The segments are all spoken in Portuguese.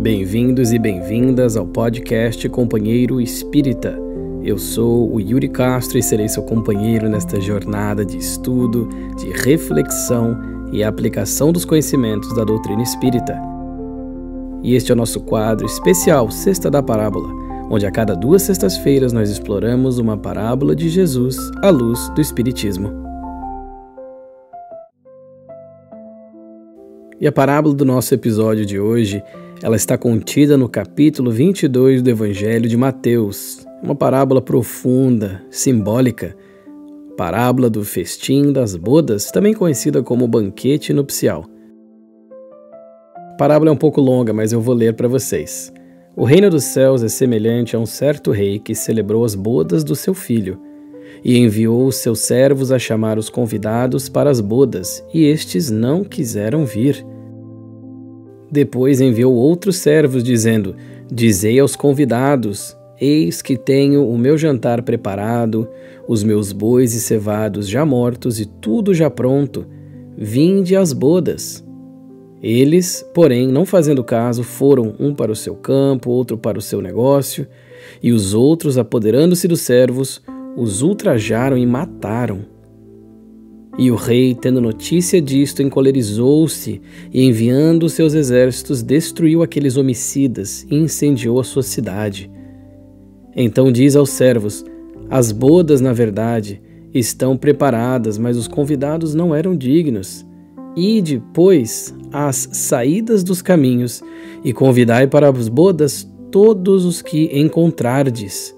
Bem-vindos e bem-vindas ao podcast Companheiro Espírita. Eu sou o Yuri Castro e serei seu companheiro nesta jornada de estudo, de reflexão e aplicação dos conhecimentos da doutrina espírita. E este é o nosso quadro especial Sexta da Parábola, onde a cada 2 sextas-feiras nós exploramos uma parábola de Jesus à luz do Espiritismo. E a parábola do nosso episódio de hoje, ela está contida no capítulo 22 do Evangelho de Mateus. Uma parábola profunda, simbólica. Parábola do festim das bodas, também conhecida como banquete nupcial. A parábola é um pouco longa, mas eu vou ler para vocês. O reino dos céus é semelhante a um certo rei que celebrou as bodas do seu filho e enviou os seus servos a chamar os convidados para as bodas, e estes não quiseram vir. Depois enviou outros servos, dizendo: Dizei aos convidados: Eis que tenho o meu jantar preparado, os meus bois e cevados já mortos e tudo já pronto. Vinde às bodas. Eles, porém, não fazendo caso, foram um para o seu campo, outro para o seu negócio, e os outros, apoderando-se dos servos, os ultrajaram e mataram. E o rei, tendo notícia disto, encolerizou-se e, enviando seus exércitos, destruiu aqueles homicidas e incendiou a sua cidade. Então diz aos servos: As bodas, na verdade, estão preparadas, mas os convidados não eram dignos. Ide, pois, às saídas dos caminhos e convidai para as bodas todos os que encontrardes.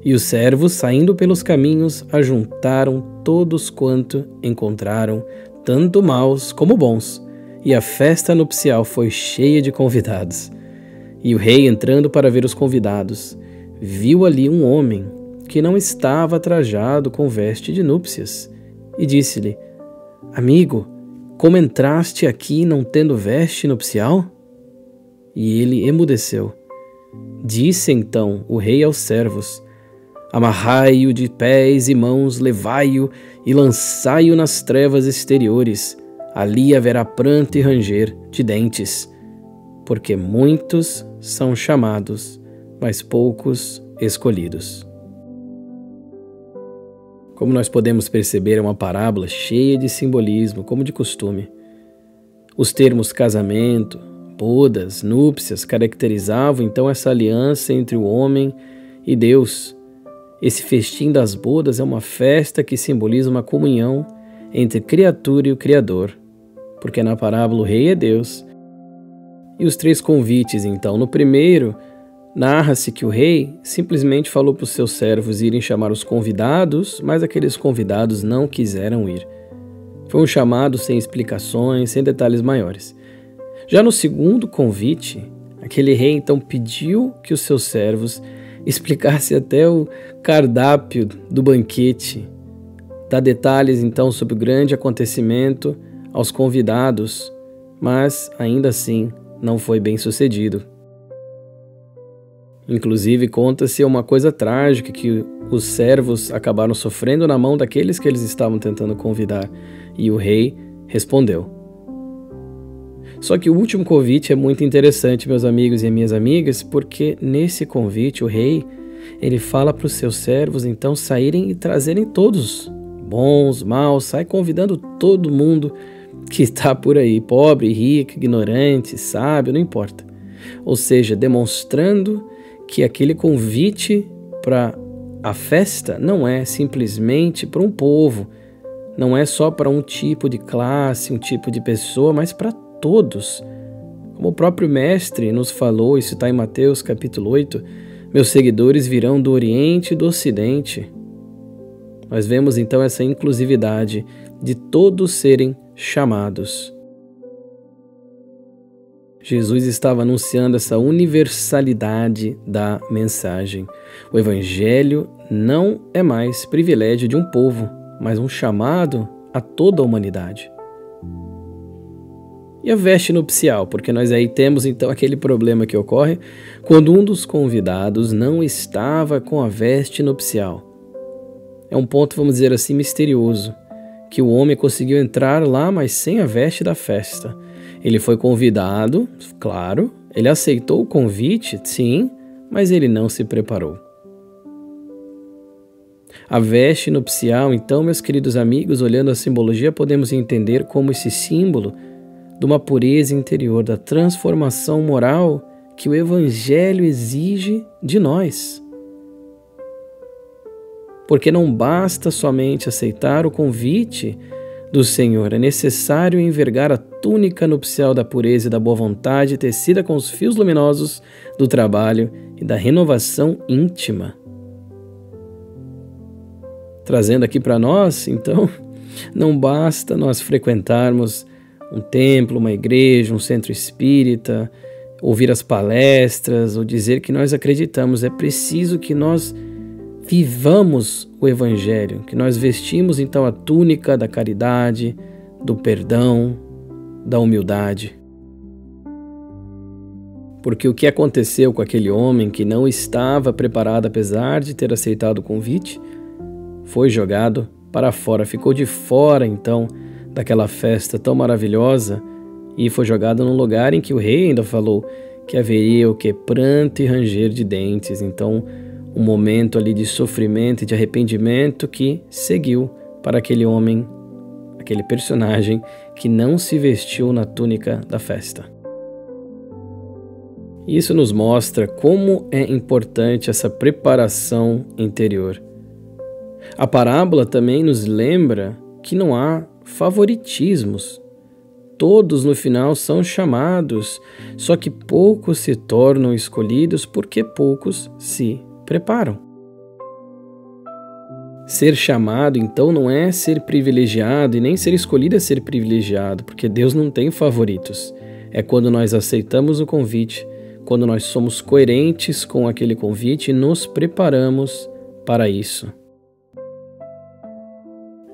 E os servos, saindo pelos caminhos, ajuntaram todos quanto encontraram, tanto maus como bons, e a festa nupcial foi cheia de convidados. E o rei, entrando para ver os convidados, viu ali um homem que não estava trajado com veste de núpcias, e disse-lhe: Amigo, como entraste aqui não tendo veste nupcial? E ele emudeceu. Disse então o rei aos servos: Amarrai-o de pés e mãos, levai-o e lançai-o nas trevas exteriores. Ali haverá pranto e ranger de dentes, porque muitos são chamados, mas poucos escolhidos. Como nós podemos perceber, é uma parábola cheia de simbolismo, como de costume. Os termos casamento, bodas, núpcias caracterizavam então essa aliança entre o homem e Deus. Esse festim das bodas é uma festa que simboliza uma comunhão entre criatura e o Criador, porque na parábola o rei é Deus. E os 3 convites, então, no primeiro, narra-se que o rei simplesmente falou para os seus servos irem chamar os convidados, mas aqueles convidados não quiseram ir. Foi um chamado sem explicações, sem detalhes maiores. Já no segundo convite, aquele rei então pediu que os seus servos explicassem até o cardápio do banquete, dá detalhes então sobre o grande acontecimento aos convidados, mas ainda assim não foi bem sucedido. Inclusive, conta-se uma coisa trágica, que os servos acabaram sofrendo na mão daqueles que eles estavam tentando convidar, e o rei respondeu. Só que o último convite é muito interessante, meus amigos e minhas amigas, porque nesse convite o rei, ele fala para os seus servos então saírem e trazerem todos, bons, maus, sai convidando todo mundo que está por aí, pobre, rico, ignorante, sábio, não importa. Ou seja, demonstrando que aquele convite para a festa não é simplesmente para um povo, não é só para um tipo de classe, um tipo de pessoa, mas para todos. Como o próprio Mestre nos falou, isso está em Mateus capítulo 8, meus seguidores virão do Oriente e do Ocidente. Nós vemos então essa inclusividade de todos serem chamados. Jesus estava anunciando essa universalidade da mensagem. O Evangelho não é mais privilégio de um povo, mas um chamado a toda a humanidade. E a veste nupcial, porque nós aí temos então aquele problema que ocorre quando um dos convidados não estava com a veste nupcial. É um ponto, vamos dizer assim, misterioso, que o homem conseguiu entrar lá, mas sem a veste da festa. Ele foi convidado, claro, Ele aceitou o convite, sim, mas ele não se preparou. A veste nupcial, então, meus queridos amigos, olhando a simbologia, podemos entender como esse símbolo de uma pureza interior, da transformação moral que o Evangelho exige de nós. Porque não basta somente aceitar o convite do Senhor, é necessário envergar a túnica nupcial da pureza e da boa vontade, tecida com os fios luminosos do trabalho e da renovação íntima. Trazendo aqui para nós, então, não basta nós frequentarmos um templo, uma igreja, um centro espírita, ouvir as palestras ou dizer que nós acreditamos. É preciso que nós vivamos o Evangelho, que nós vestimos então a túnica da caridade, do perdão, da humildade. Porque o que aconteceu com aquele homem que não estava preparado, apesar de ter aceitado o convite, foi jogado para fora, ficou de fora então daquela festa tão maravilhosa e foi jogado num lugar em que o rei ainda falou que haveria o que? Pranto e ranger de dentes. Então, um momento ali de sofrimento e de arrependimento que seguiu para aquele homem, aquele personagem que não se vestiu na túnica da festa. Isso nos mostra como é importante essa preparação interior. A parábola também nos lembra que não há favoritismos. Todos no final são chamados, só que poucos se tornam escolhidos porque poucos se preparam. Ser chamado, então, não é ser privilegiado e nem ser escolhido é ser privilegiado, porque Deus não tem favoritos. É quando nós aceitamos o convite, quando nós somos coerentes com aquele convite e nos preparamos para isso.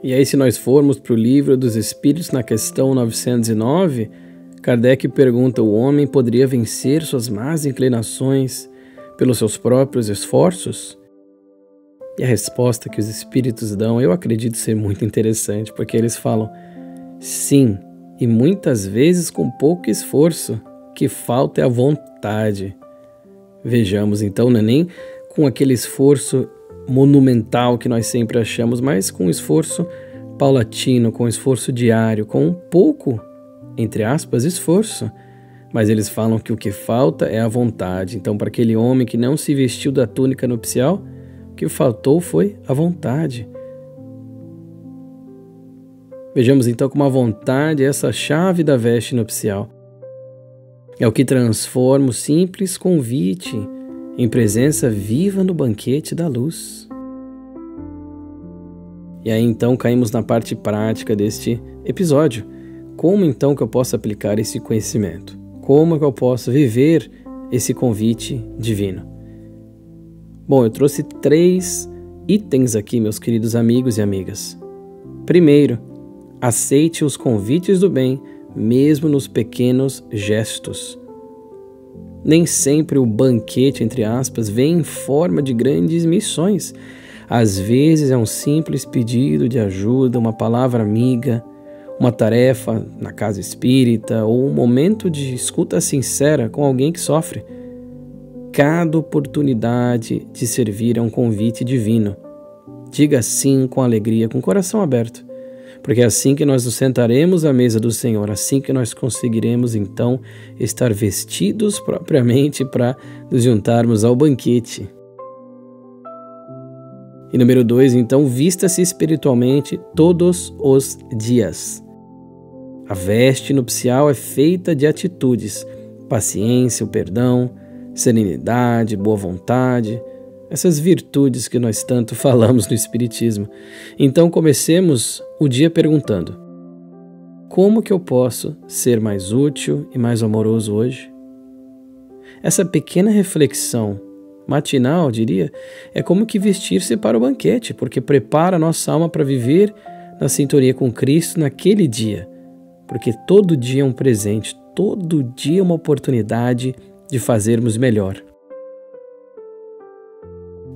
E aí, se nós formos para o Livro dos Espíritos, na questão 909, Kardec pergunta: o homem poderia vencer suas más inclinações pelos seus próprios esforços? E a resposta que os Espíritos dão, eu acredito ser muito interessante, porque eles falam: sim, e muitas vezes com pouco esforço, que falta é a vontade. Vejamos, então, não é nem com aquele esforço monumental que nós sempre achamos, mas com esforço paulatino, com esforço diário, com um pouco, entre aspas, esforço. Mas eles falam que o que falta é a vontade. Então, para aquele homem que não se vestiu da túnica nupcial, o que faltou foi a vontade. Vejamos então como a vontade é essa chave da veste nupcial. É o que transforma o simples convite em presença viva no banquete da luz. E aí então caímos na parte prática deste episódio. Como então que eu posso aplicar esse conhecimento? Como que eu posso viver esse convite divino? Bom, eu trouxe 3 itens aqui, meus queridos amigos e amigas. Primeiro, aceite os convites do bem, mesmo nos pequenos gestos. Nem sempre o banquete, entre aspas, vem em forma de grandes missões. Às vezes é um simples pedido de ajuda, uma palavra amiga, uma tarefa na casa espírita ou um momento de escuta sincera com alguém que sofre. Cada oportunidade de servir é um convite divino. Diga sim com alegria, com o coração aberto. Porque é assim que nós nos sentaremos à mesa do Senhor, assim que nós conseguiremos, então, estar vestidos propriamente para nos juntarmos ao banquete. E número 2, então, vista-se espiritualmente todos os dias. A veste nupcial é feita de atitudes, paciência, o perdão, serenidade, boa vontade, essas virtudes que nós tanto falamos no Espiritismo. Então comecemos o dia perguntando: como que eu posso ser mais útil e mais amoroso hoje? Essa pequena reflexão matinal, diria, é como que vestir-se para o banquete, porque prepara a nossa alma para viver na sintonia com Cristo naquele dia. Porque todo dia é um presente, todo dia é uma oportunidade de fazermos melhor.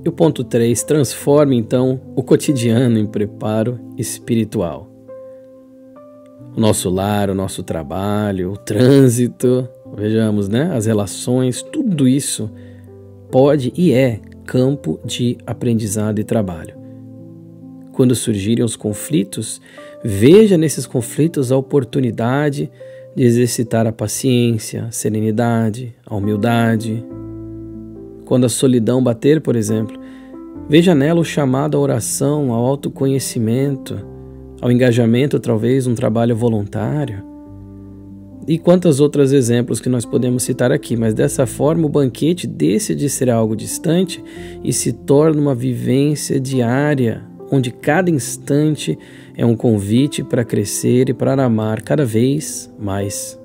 E o ponto 3, transforme então o cotidiano em preparo espiritual. O nosso lar, o nosso trabalho, o trânsito, Vejamos, né? As relações, tudo isso pode e é campo de aprendizado e trabalho. Quando surgirem os conflitos, veja nesses conflitos a oportunidade de exercitar a paciência, a serenidade, a humildade. Quando a solidão bater, por exemplo, veja nela o chamado à oração, ao autoconhecimento, ao engajamento, talvez, um trabalho voluntário. E quantos outros exemplos que nós podemos citar aqui, mas dessa forma o banquete deixa de ser algo distante e se torna uma vivência diária, onde cada instante é um convite para crescer e para amar cada vez mais.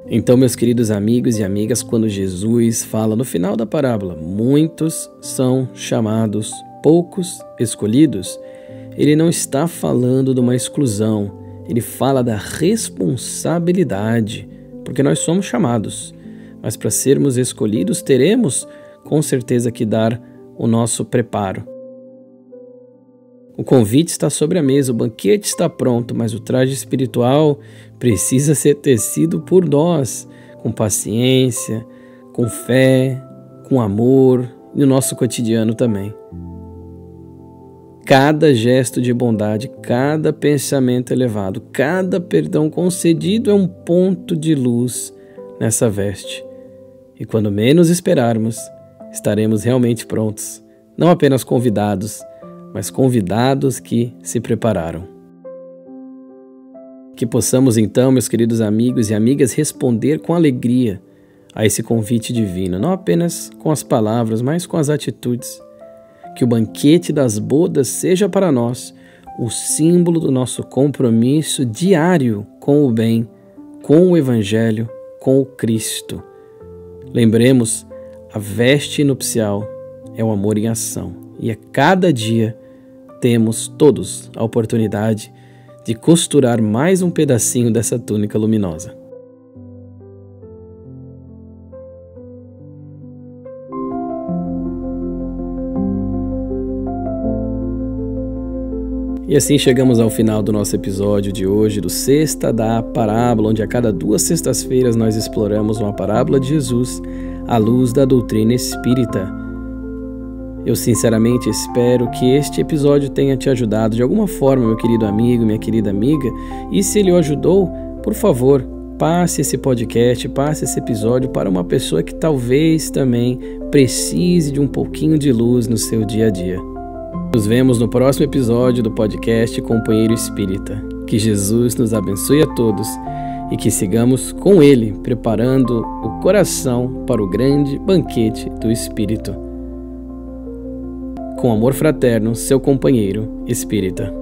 Então, meus queridos amigos e amigas, quando Jesus fala no final da parábola, muitos são chamados, poucos escolhidos, ele não está falando de uma exclusão, ele fala da responsabilidade, porque nós somos chamados, mas para sermos escolhidos teremos com certeza que dar o nosso preparo. O convite está sobre a mesa, o banquete está pronto, mas o traje espiritual precisa ser tecido por nós, com paciência, com fé, com amor e no nosso cotidiano também. Cada gesto de bondade, cada pensamento elevado, cada perdão concedido é um ponto de luz nessa veste. E quando menos esperarmos, estaremos realmente prontos, não apenas convidados, mas convidados que se prepararam. Que possamos então, meus queridos amigos e amigas, responder com alegria a esse convite divino, não apenas com as palavras, mas com as atitudes. Que o banquete das bodas seja para nós o símbolo do nosso compromisso diário com o bem, com o Evangelho, com o Cristo. Lembremos, a veste nupcial é o amor em ação e a cada dia temos todos a oportunidade de costurar mais um pedacinho dessa túnica luminosa. E assim chegamos ao final do nosso episódio de hoje, do Sexta da Parábola, onde a cada 2 sextas-feiras nós exploramos uma parábola de Jesus à luz da doutrina espírita. Eu sinceramente espero que este episódio tenha te ajudado de alguma forma, meu querido amigo, minha querida amiga, e se ele o ajudou, por favor, passe esse podcast, passe esse episódio para uma pessoa que talvez também precise de um pouquinho de luz no seu dia a dia. Nos vemos no próximo episódio do podcast Companheiro Espírita. Que Jesus nos abençoe a todos e que sigamos com Ele, preparando o coração para o grande banquete do Espírito. Com amor fraterno, seu companheiro espírita.